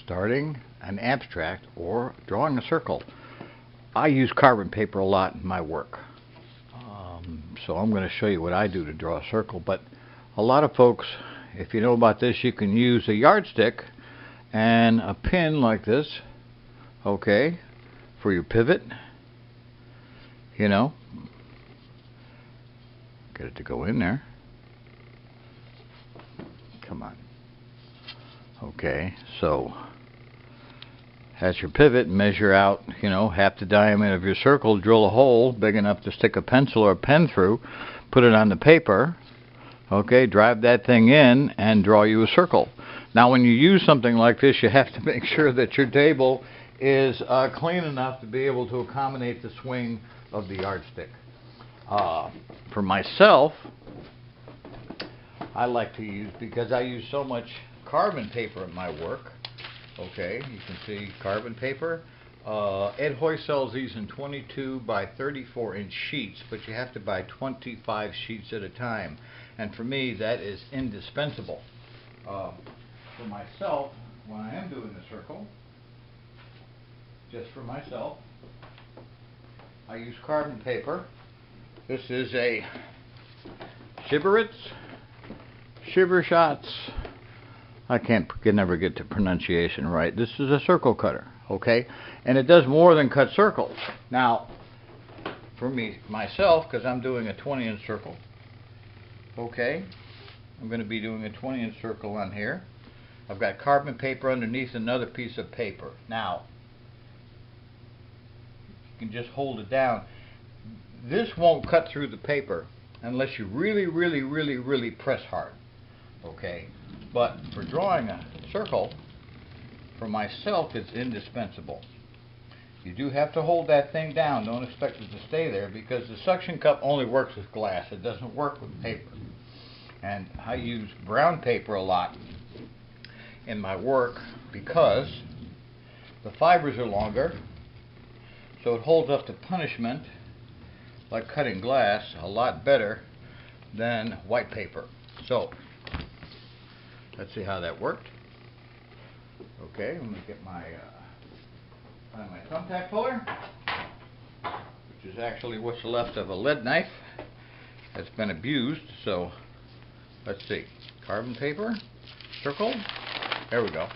starting an abstract or drawing a circle. I use carbon paper a lot in my work. So I'm going to show you what I do to draw a circle, but a lot of folks, if you know about this, you can use a yardstick and a pin like this, okay, for your pivot, you know. Get it to go in there. Come on. Okay, so that's your pivot. Measure out, you know, half the diameter of your circle, drill a hole big enough to stick a pencil or a pen through, put it on the paper, okay, drive that thing in and draw you a circle. Now when you use something like this, you have to make sure that your table is clean enough to be able to accommodate the swing of the yardstick. For myself, I like to use, because I use so much carbon paper in my work. Okay, you can see carbon paper. Ed Hoy sells these in 22 by 34 inch sheets, but you have to buy 25 sheets at a time. And for me, that is indispensable. For myself, when I am doing a circle, just for myself, I use carbon paper. This is a Shiver Shots. I can never get the pronunciation right. This is a circle cutter, okay? And it does more than cut circles. Now, for myself, because I'm doing a 20-inch circle, okay? I'm going to be doing a 20-inch circle on here. I've got carbon paper underneath another piece of paper. Now, you can just hold it down. This won't cut through the paper unless you really press hard, okay? But for drawing a circle, for myself, it's indispensable. You do have to hold that thing down. Don't expect it to stay there, because the suction cup only works with glass. It doesn't work with paper. And I use brown paper a lot in my work because the fibers are longer, so it holds up to punishment, like cutting glass, a lot better than white paper. So let's see how that worked. Okay, let me get my thumbtack puller, which is actually what's left of a lead knife that's been abused. So let's see, carbon paper, circle, there we go.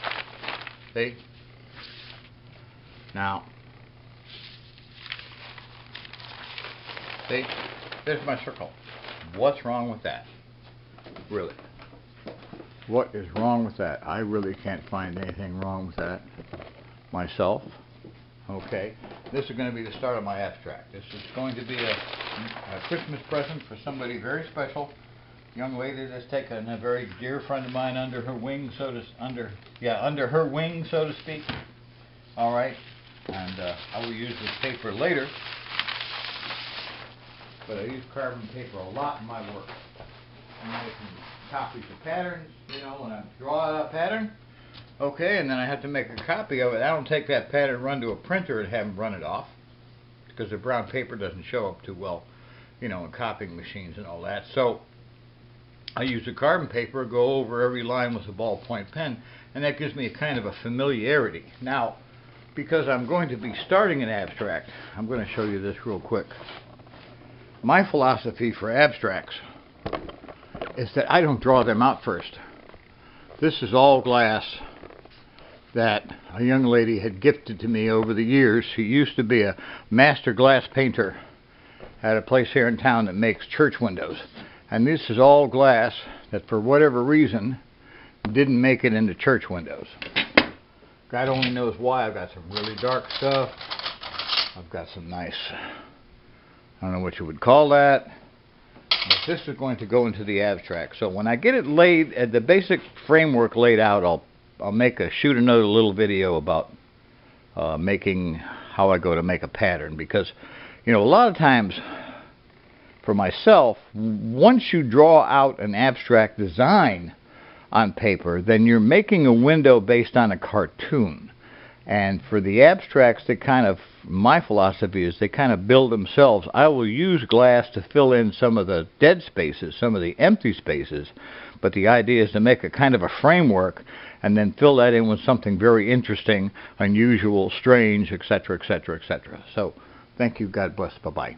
See? Now, see, there's my circle. What's wrong with that? Really? What is wrong with that? I really can't find anything wrong with that myself. Okay, this is going to be the start of my abstract. This is going to be a Christmas present for somebody very special. Young lady that's taken a very dear friend of mine under her wing, under her wing, so to speak. All right, and I will use this paper later, but I use carbon paper a lot in my work. I'm making copies of patterns, you know, when I draw a pattern, okay, and then I have to make a copy of it. I don't take that pattern, run to a printer and have them run it off, because the brown paper doesn't show up too well, you know, in copying machines and all that. So I use the carbon paper, go over every line with a ballpoint pen, and that gives me a kind of a familiarity. Now, because I'm going to be starting an abstract, I'm going to show you this real quick. My philosophy for abstracts is that I don't draw them out first. This is all glass that a young lady had gifted to me over the years. She used to be a master glass painter at a place here in town that makes church windows. And this is all glass that for whatever reason didn't make it into church windows. God only knows why. I've got some really dark stuff. I've got some nice, I don't know what you would call that. But this is going to go into the abstract. So when I get it laid, the basic framework laid out, I'll shoot another little video about making how I go to make a pattern. Because, you know, a lot of times for myself, once you draw out an abstract design on paper, then you're making a window based on a cartoon. And for the abstracts, my philosophy is they kind of build themselves. I will use glass to fill in some of the dead spaces, some of the empty spaces, but the idea is to make a kind of a framework, and then fill that in with something very interesting, unusual, strange, etc., etc., etc. So, thank you. God bless. Bye-bye.